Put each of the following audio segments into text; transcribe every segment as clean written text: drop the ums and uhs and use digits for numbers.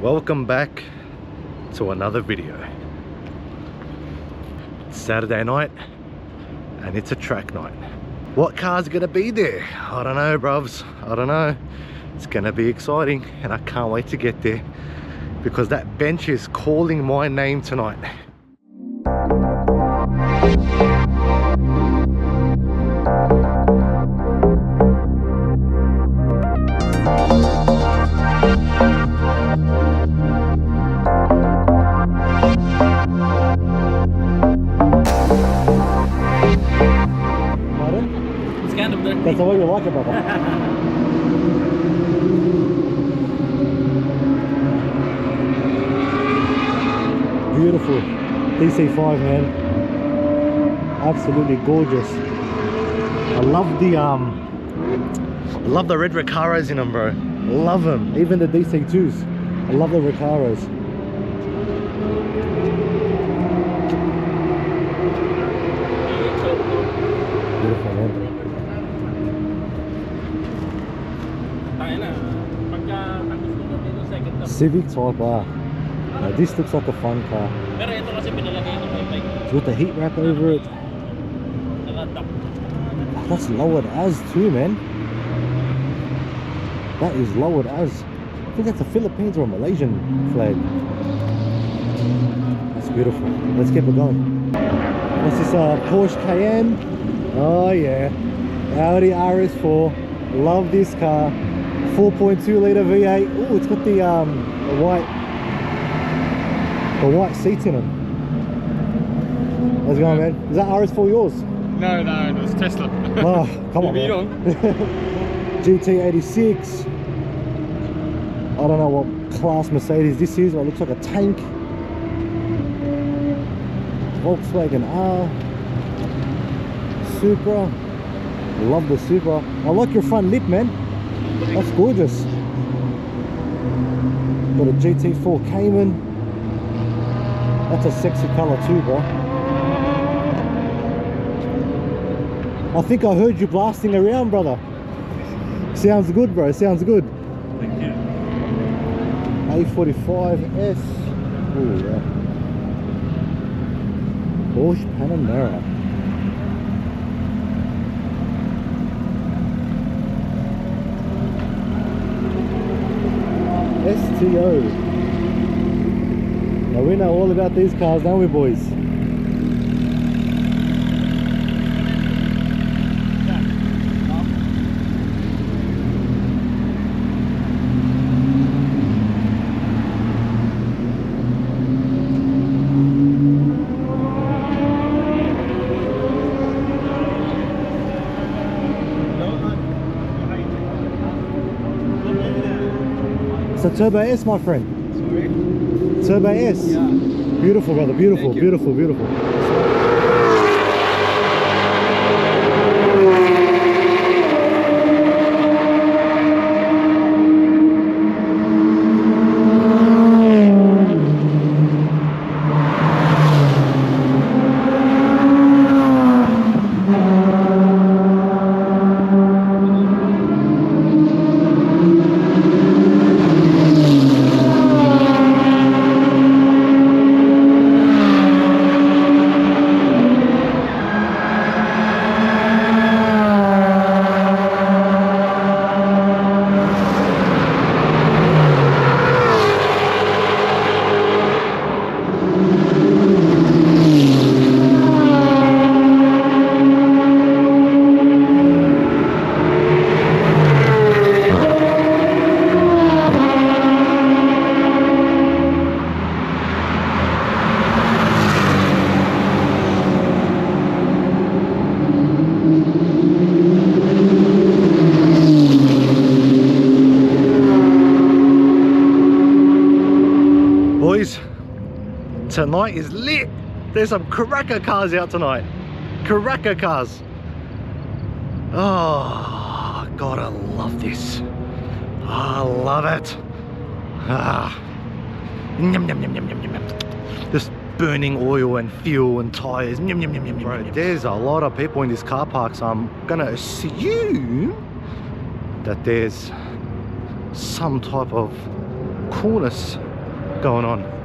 Welcome back to another video. It's Saturday night and it's a track night. What car's gonna be there? I don't know, bruvs. I don't know. It's gonna be exciting and I can't wait to get there because that bench is calling my name tonight. That's the way you like it, brother. Beautiful DC5, man. Absolutely gorgeous. I love the red Recaros in them, bro. Love them. Even the DC2s. I love the Recaros. Beautiful, man. Civic Type R. Now, this looks like a fun car. It's got the heat wrap over it. That's lowered as too, man. That is lowered as. I think that's a Philippines or a Malaysian flag. That's beautiful. Let's keep it going. What's this Porsche Cayenne? Oh yeah. Audi RS4. Love this car. 4.2 litre V8. Oh, it's got the white seats in it. How's it going, man? Is that RS4 yours? No, it was Tesla. Oh, come on, man. GT86. I don't know what class Mercedes this is, but it looks like a tank. Volkswagen R. Supra. Love the Supra. I like your front lip, man. That's gorgeous. Got a GT4 Cayman. That's a sexy colour too, bro. I think I heard you blasting around, brother. Sounds good, bro. Sounds good. Thank you. A45S. Oh yeah. Porsche Panamera. STO. Now we know all about these cars, don't we, boys? It's a Turbo S, my friend. Sorry? Turbo S. Yeah. Beautiful, brother. Beautiful, beautiful, beautiful. Tonight is lit. There's some cracker cars out tonight. Cracker cars. Oh God, I love this. I love it. Yum, yum, yum, yum, yum, yum. Just burning oil and fuel and tires. Yum, yum, yum, yum, yum. There's a lot of people in this car park, so I'm gonna assume that there's some type of coolness going on.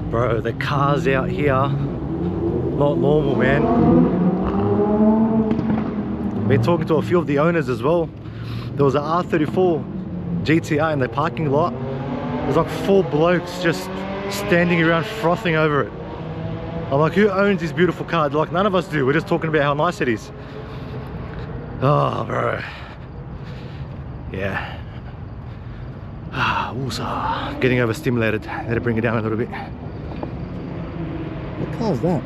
Bro, the cars out here, not normal, man. Been talking to a few of the owners as well. There was an R34 GTI in the parking lot. There's like 4 blokes just standing around frothing over it. I'm like, who owns this beautiful car? They're like, none of us do. We're just talking about how nice it is. Oh, bro. Yeah. Also, getting overstimulated. Had to bring it down a little bit. What car is that?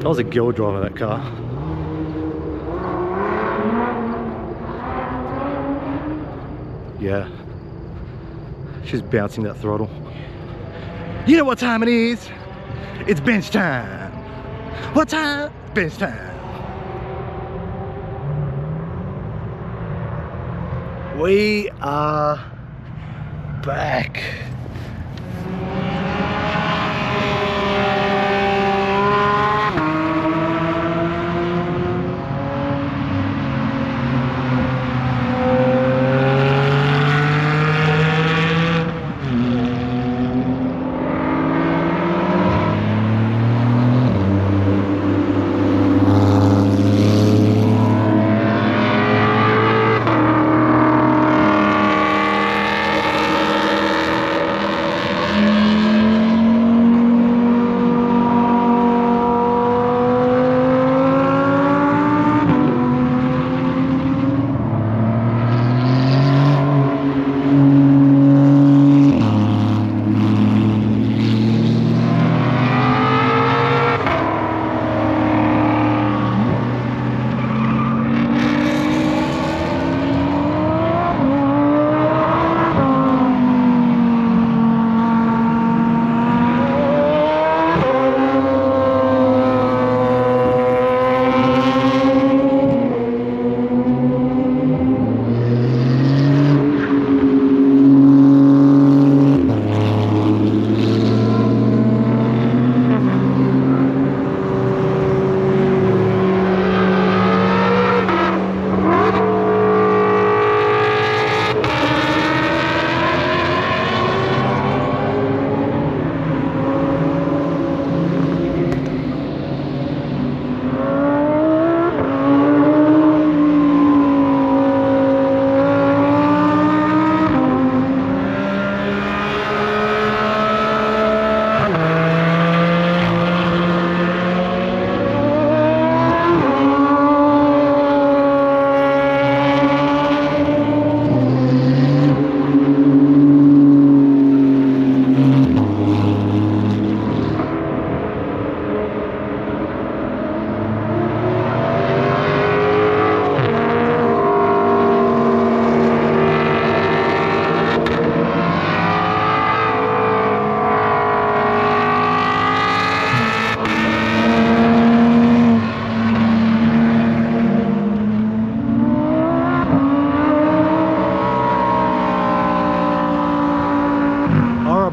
That was a girl driving that car. Yeah. She's bouncing that throttle. You know what time it is? It's bench time. What time? Bench time. We are back.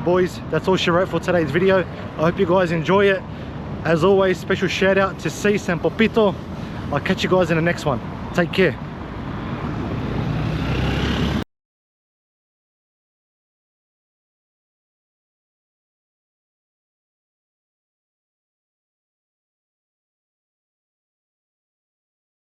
Boys, that's all she wrote for today's video. I hope you guys enjoy it. As always, special shout out to Cis and Popito. I'll catch you guys in the next one. Take care.